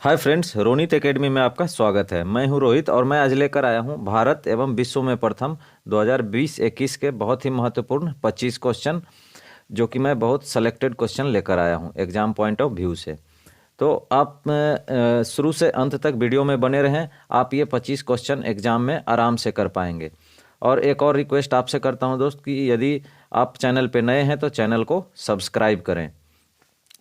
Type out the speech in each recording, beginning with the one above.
Hi friends, Ronit academy में आपका स्वागत है। मैं हूं रोहित और मैं आज लेकर आया हूं भारत एवं विश्व में प्रथम 2020-21 के बहुत ही महत्वपूर्ण 25 क्वेश्चन, जो कि मैं बहुत सेलेक्टेड क्वेश्चन लेकर आया हूं एग्जाम पॉइंट ऑफ व्यू से। तो आप शुरू से अंत तक वीडियो में बने रहें। आप ये 25 क्वेश्चन एग्जाम में आराम से कर पाएंगे। और एक और रिक्वेस्ट आपसे करता हूँ दोस्त कि यदि आप चैनल पे नए हैं तो चैनल को सब्सक्राइब करें।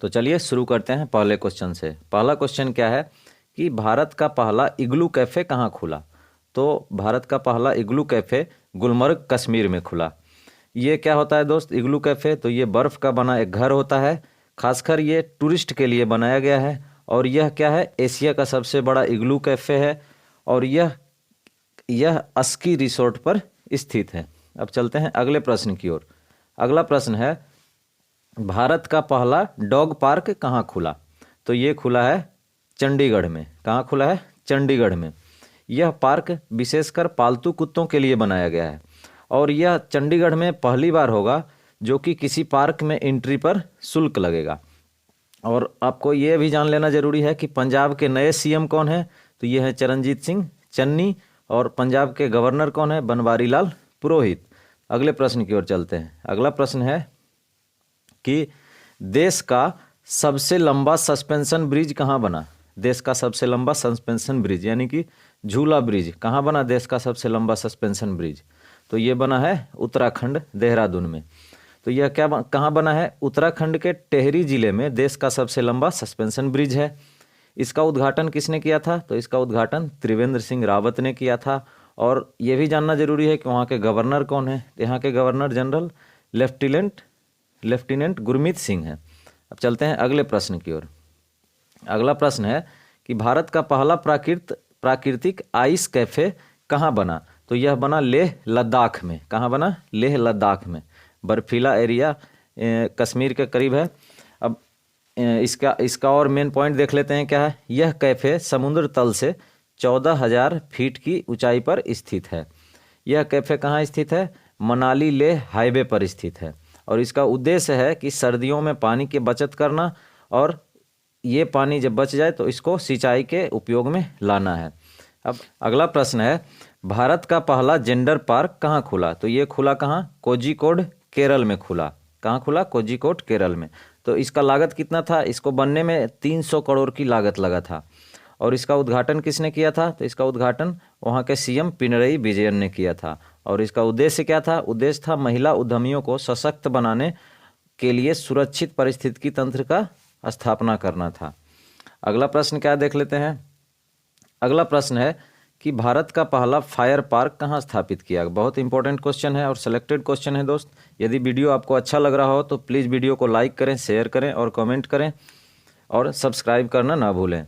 तो चलिए शुरू करते हैं पहले क्वेश्चन से। पहला क्वेश्चन क्या है कि भारत का पहला इग्लू कैफ़े कहाँ खुला? तो भारत का पहला इग्लू कैफ़े गुलमर्ग कश्मीर में खुला। ये क्या होता है दोस्त इग्लू कैफ़े? तो ये बर्फ़ का बना एक घर होता है। खासकर ये टूरिस्ट के लिए बनाया गया है। और यह क्या है, एशिया का सबसे बड़ा इग्लू कैफ़े है। और यह अस्की रिसोर्ट पर स्थित है। अब चलते हैं अगले प्रश्न की ओर। अगला प्रश्न है, भारत का पहला डॉग पार्क कहाँ खुला? तो ये खुला है चंडीगढ़ में। कहाँ खुला है? चंडीगढ़ में। यह पार्क विशेषकर पालतू कुत्तों के लिए बनाया गया है और यह चंडीगढ़ में पहली बार होगा जो कि किसी पार्क में एंट्री पर शुल्क लगेगा। और आपको ये भी जान लेना जरूरी है कि पंजाब के नए सीएम कौन है? तो ये है चरणजीत सिंह चन्नी। और पंजाब के गवर्नर कौन है? बनवारी लाल पुरोहित। अगले प्रश्न की ओर चलते हैं। अगला प्रश्न है कि देश का सबसे लंबा सस्पेंशन ब्रिज कहाँ बना? देश का सबसे लंबा सस्पेंशन ब्रिज यानी कि झूला ब्रिज कहाँ बना? देश का सबसे लंबा सस्पेंशन ब्रिज तो ये बना है उत्तराखंड, देहरादून में। तो यह कहाँ बना है? उत्तराखंड के टेहरी जिले में देश का सबसे लंबा सस्पेंशन ब्रिज है। इसका उद्घाटन किसने किया था? तो इसका उद्घाटन त्रिवेंद्र सिंह रावत ने किया था। और ये भी जानना जरूरी है कि वहाँ के गवर्नर कौन है? यहाँ के governor general lieutenant Gurmeet Singh है। अब चलते हैं अगले प्रश्न की ओर। अगला प्रश्न है कि भारत का पहला प्राकृतिक आइस कैफे कहाँ बना? तो यह बना लेह लद्दाख में। कहाँ बना? लेह लद्दाख में। बर्फीला एरिया कश्मीर के करीब है। अब इसका और मेन पॉइंट देख लेते हैं क्या है। यह कैफे समुद्र तल से 14,000 फीट की ऊंचाई पर स्थित है। यह कैफे कहाँ स्थित है? मनाली लेह हाईवे पर स्थित है। और इसका उद्देश्य है कि सर्दियों में पानी की बचत करना और ये पानी जब बच जाए तो इसको सिंचाई के उपयोग में लाना है। अब अगला प्रश्न है, भारत का पहला जेंडर पार्क कहाँ खुला? तो ये खुला कहाँ? कोझिकोड केरल में खुला। कहाँ खुला? कोझिकोड केरल में। तो इसका लागत कितना था? इसको बनने में 300 करोड़ की लागत लगा था। और इसका उद्घाटन किसने किया था? तो इसका उद्घाटन वहाँ के सीएम पिनरई विजयन ने किया था। और इसका उद्देश्य क्या था? उद्देश्य था महिला उद्यमियों को सशक्त बनाने के लिए सुरक्षित पारिस्थितिकी तंत्र का स्थापना करना था। अगला प्रश्न क्या देख लेते हैं। अगला प्रश्न है कि भारत का पहला फायर पार्क कहाँ स्थापित किया? बहुत इंपॉर्टेंट क्वेश्चन है और सिलेक्टेड क्वेश्चन है दोस्त। यदि वीडियो आपको अच्छा लग रहा हो तो प्लीज़ वीडियो को लाइक करें, शेयर करें और कमेंट करें और सब्सक्राइब करना ना भूलें।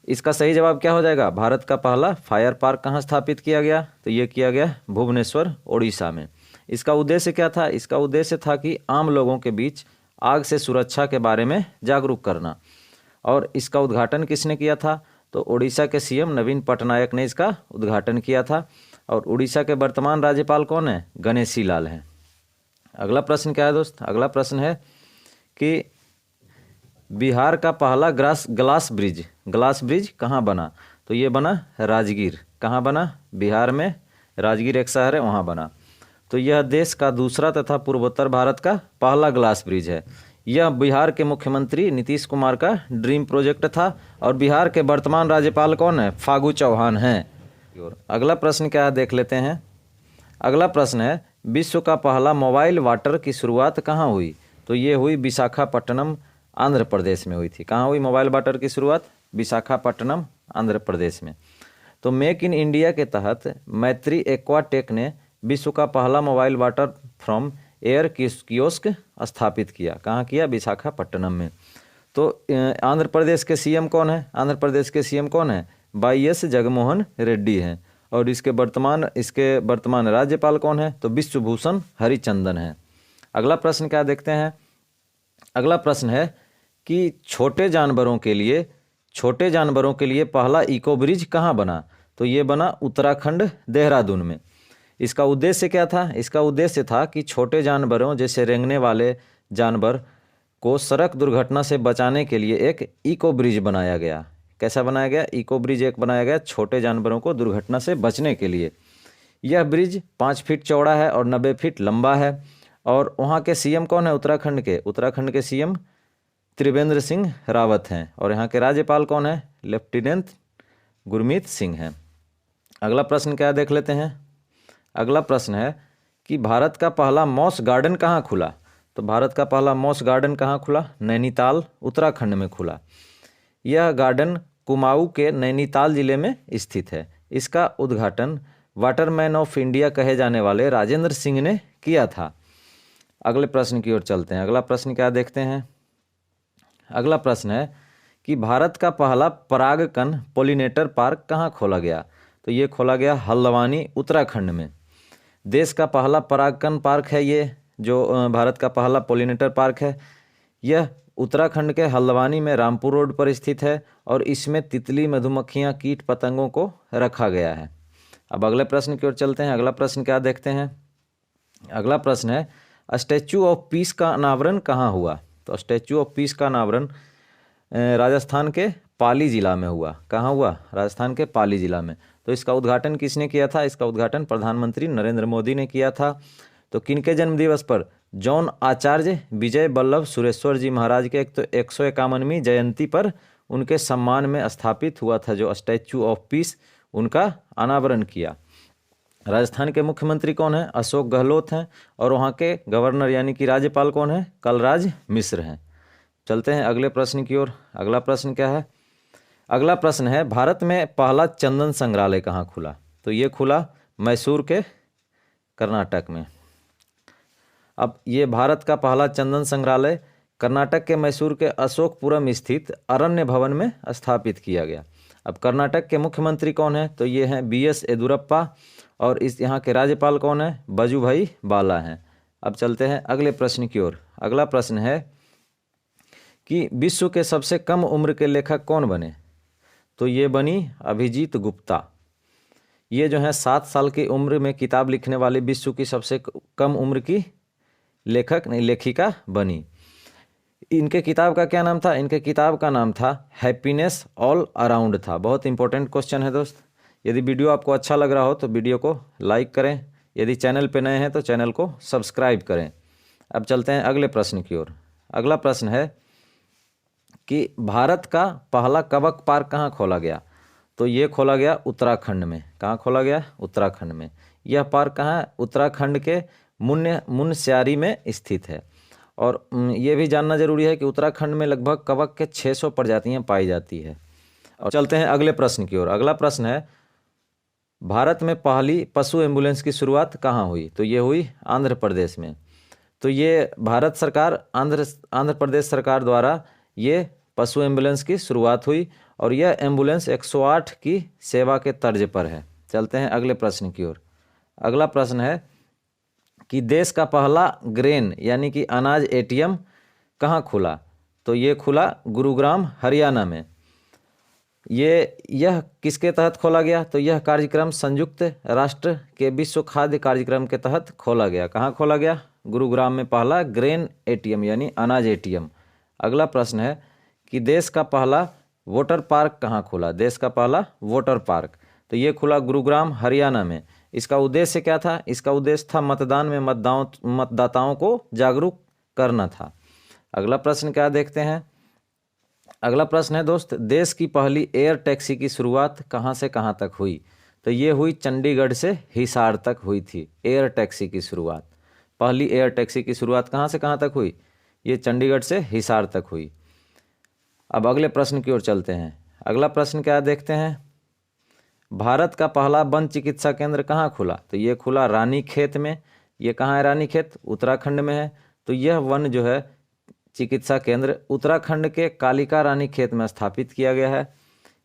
इसका सही जवाब क्या हो जाएगा? भारत का पहला फायर पार्क कहाँ स्थापित किया गया? तो ये किया गया भुवनेश्वर, ओडिशा में। इसका उद्देश्य क्या था? इसका उद्देश्य था कि आम लोगों के बीच आग से सुरक्षा के बारे में जागरूक करना। और इसका उद्घाटन किसने किया था? तो उड़ीसा के सीएम नवीन पटनायक ने इसका उद्घाटन किया था। और उड़ीसा के वर्तमान राज्यपाल कौन है? गणेशी लाल हैं। अगला प्रश्न क्या है दोस्त? अगला प्रश्न है कि बिहार का पहला ग्लास ब्रिज कहाँ बना? तो ये बना राजगीर। कहाँ बना? बिहार में राजगीर एक शहर है, वहाँ बना। तो यह देश का दूसरा तथा पूर्वोत्तर भारत का पहला ग्लास ब्रिज है। यह बिहार के मुख्यमंत्री नीतीश कुमार का ड्रीम प्रोजेक्ट था। और बिहार के वर्तमान राज्यपाल कौन है? फागू चौहान हैं। अगला प्रश्न क्या है देख लेते हैं। अगला प्रश्न है, विश्व का पहला मोबाइल वाटर की शुरुआत कहाँ हुई? तो ये हुई विशाखापट्टनम, आंध्र प्रदेश में हुई थी। कहाँ हुई मोबाइल वाटर की शुरुआत? विशाखापट्टनम, आंध्र प्रदेश में। तो मेक इन इंडिया के तहत मैत्री एक्वाटेक ने विश्व का पहला mobile water from air kiosk स्थापित किया। कहाँ किया? विशाखापट्टनम में। तो आंध्र प्रदेश के सीएम कौन है? आंध्र प्रदेश के सीएम कौन है? वाईएस जगनमोहन रेड्डी हैं। और इसके वर्तमान राज्यपाल कौन है? तो विश्वभूषण हरिचंदन है। अगला प्रश्न क्या देखते हैं। अगला प्रश्न है कि छोटे जानवरों के लिए पहला इको ब्रिज कहाँ बना? तो ये बना उत्तराखंड, देहरादून में। इसका उद्देश्य क्या था? इसका उद्देश्य था कि छोटे जानवरों जैसे रेंगने वाले जानवर को सड़क दुर्घटना से बचाने के लिए एक इको ब्रिज बनाया गया। कैसा बनाया गया? इको ब्रिज एक बनाया गया छोटे जानवरों को दुर्घटना से बचने के लिए। यह ब्रिज 5 फीट चौड़ा है और 90 फीट लंबा है। और वहाँ के सीएम कौन है उत्तराखंड के? उत्तराखंड के सीएम त्रिवेंद्र सिंह रावत हैं। और यहाँ के राज्यपाल कौन है? लेफ्टिनेंट गुरमीत सिंह हैं। अगला प्रश्न क्या देख लेते हैं। अगला प्रश्न है कि भारत का पहला मॉस गार्डन कहाँ खुला? तो भारत का पहला मॉस गार्डन कहाँ खुला? नैनीताल उत्तराखंड में खुला। यह गार्डन कुमाऊं के नैनीताल जिले में स्थित है। इसका उद्घाटन वाटरमैन ऑफ इंडिया कहे जाने वाले राजेंद्र सिंह ने किया था। अगले प्रश्न की ओर चलते हैं। अगला प्रश्न क्या देखते हैं। अगला प्रश्न है कि भारत का पहला परागकण पोलिनेटर पार्क कहाँ खोला गया? तो ये खोला गया हल्द्वानी उत्तराखंड में। देश का पहला परागकण पार्क है ये, जो भारत का पहला पोलिनेटर पार्क है। यह उत्तराखंड के हल्द्वानी में रामपुर रोड पर स्थित है और इसमें तितली, मधुमक्खियाँ, कीट पतंगों को रखा गया है। अब अगले प्रश्न की ओर चलते हैं। अगला प्रश्न क्या देखते हैं। अगला प्रश्न है स्टैचू ऑफ पीस का अनावरण कहाँ हुआ? तो स्टैचू ऑफ पीस का अनावरण राजस्थान के पाली जिला में हुआ। कहाँ हुआ? राजस्थान के पाली जिला में। तो इसका उद्घाटन किसने किया था? इसका उद्घाटन प्रधानमंत्री नरेंद्र मोदी ने किया था। तो किनके जन्मदिवस पर? जौन आचार्य विजय वल्लभ सुरेश्वर जी महाराज के 151वीं जयंती पर उनके सम्मान में स्थापित हुआ था जो स्टैचू ऑफ पीस, उनका अनावरण किया। राजस्थान के मुख्यमंत्री कौन है? अशोक गहलोत हैं। और वहाँ के गवर्नर यानी कि राज्यपाल कौन है? कलराज मिश्र हैं। चलते हैं अगले प्रश्न की ओर। अगला प्रश्न क्या है। अगला प्रश्न है भारत में पहला चंदन संग्रहालय कहाँ खुला? तो ये खुला मैसूर के कर्नाटक में। अब ये भारत का पहला चंदन संग्रहालय कर्नाटक के मैसूर के अशोकपुरम स्थित अरण्य भवन में स्थापित किया गया। अब कर्नाटक के मुख्यमंत्री कौन है? तो ये हैं BS येदियुरप्पा। और इस यहाँ के राज्यपाल कौन है? वजुभाई वाला हैं। अब चलते हैं अगले प्रश्न की ओर। अगला प्रश्न है कि विश्व के सबसे कम उम्र के लेखक कौन बने? तो ये बनी अभिजीत गुप्ता। ये जो है 7 साल की उम्र में किताब लिखने वाली विश्व की सबसे कम उम्र की लेखिका बनी। इनके किताब का क्या नाम था? इनके किताब का नाम था हैप्पीनेस ऑल अराउंड था। बहुत इंपॉर्टेंट क्वेश्चन है दोस्त। यदि वीडियो आपको अच्छा लग रहा हो तो वीडियो को लाइक करें। यदि चैनल पे नए हैं तो चैनल को सब्सक्राइब करें। अब चलते हैं अगले प्रश्न की ओर। अगला प्रश्न है कि भारत का पहला कबक पार्क कहाँ खोला गया? तो ये खोला गया उत्तराखंड में। कहाँ खोला गया? उत्तराखंड में। यह पार्क कहाँ है? उत्तराखंड के मुनस्यारी में स्थित है। और ये भी जानना जरूरी है कि उत्तराखंड में लगभग कबक के 600 प्रजातियां पाई जाती है। और चलते हैं अगले प्रश्न की ओर। अगला प्रश्न है भारत में पहली पशु एम्बुलेंस की शुरुआत कहाँ हुई? तो ये हुई आंध्र प्रदेश में। तो ये भारत सरकार आंध्र प्रदेश सरकार द्वारा ये पशु एम्बुलेंस की शुरुआत हुई और यह एम्बुलेंस 108 की सेवा के तर्ज पर है। चलते हैं अगले प्रश्न की ओर। अगला प्रश्न है कि देश का पहला ग्रेन यानी कि अनाज ATM कहाँ खुला? तो ये खुला गुरुग्राम हरियाणा में। यह किसके तहत खोला गया? तो यह कार्यक्रम संयुक्त राष्ट्र के विश्व खाद्य कार्यक्रम के तहत खोला गया। कहाँ खोला गया? गुरुग्राम में पहला ग्रेन ATM यानी अनाज ATM। अगला प्रश्न है कि देश का पहला वाटर पार्क कहाँ खुला? देश का पहला वाटर पार्क तो ये खुला गुरुग्राम हरियाणा में। इसका उद्देश्य क्या था? इसका उद्देश्य था मतदान में मतदाताओं को जागरूक करना था। अगला प्रश्न क्या देखते हैं। अगला प्रश्न है दोस्त देश की पहली एयर टैक्सी की शुरुआत कहाँ से कहाँ तक हुई? तो ये हुई चंडीगढ़ से हिसार तक हुई थी एयर टैक्सी की शुरुआत। पहली एयर टैक्सी की शुरुआत कहाँ से कहाँ तक हुई? ये चंडीगढ़ से हिसार तक हुई। अब अगले प्रश्न की ओर चलते हैं। अगला प्रश्न क्या देखते हैं। भारत का पहला वन चिकित्सा केंद्र कहाँ खुला? तो ये खुला रानीखेत में। ये कहाँ है रानीखेत? उत्तराखंड में है। तो यह वन जो है चिकित्सा केंद्र उत्तराखंड के कालिका रानीखेत में स्थापित किया गया है।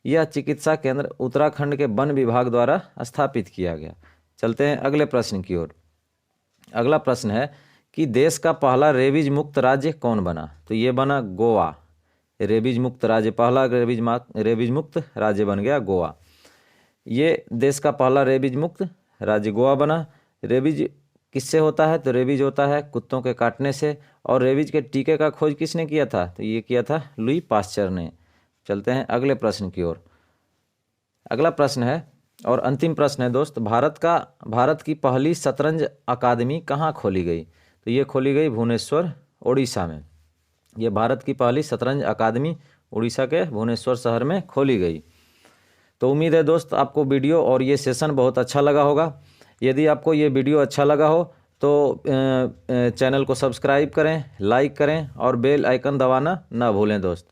यह चिकित्सा केंद्र उत्तराखंड के वन विभाग द्वारा स्थापित किया गया। चलते हैं अगले प्रश्न की ओर। अगला प्रश्न है कि देश का पहला रेबीज मुक्त राज्य कौन बना? तो ये बना गोवा। रेबीज मुक्त राज्य, पहला रेबीज मुक्त राज्य बन गया गोवा। ये देश का पहला रेबीज मुक्त राज्य गोवा बना। रेबीज किससे होता है? तो रेबीज होता है कुत्तों के काटने से। और रेबीज के टीके का खोज किसने किया था? तो ये किया था लुई पास्चर ने। चलते हैं अगले प्रश्न की ओर। अगला प्रश्न है और अंतिम प्रश्न है दोस्त, भारत की पहली शतरंज अकादमी कहाँ खोली गई? तो ये खोली गई भुवनेश्वर, उड़ीसा में। ये भारत की पहली शतरंज अकादमी उड़ीसा के भुवनेश्वर शहर में खोली गई। तो उम्मीद है दोस्त आपको वीडियो और ये सेशन बहुत अच्छा लगा होगा। यदि आपको ये वीडियो अच्छा लगा हो तो चैनल को सब्सक्राइब करें, लाइक करें और बेल आइकन दबाना ना भूलें दोस्त।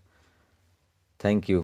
Thank you.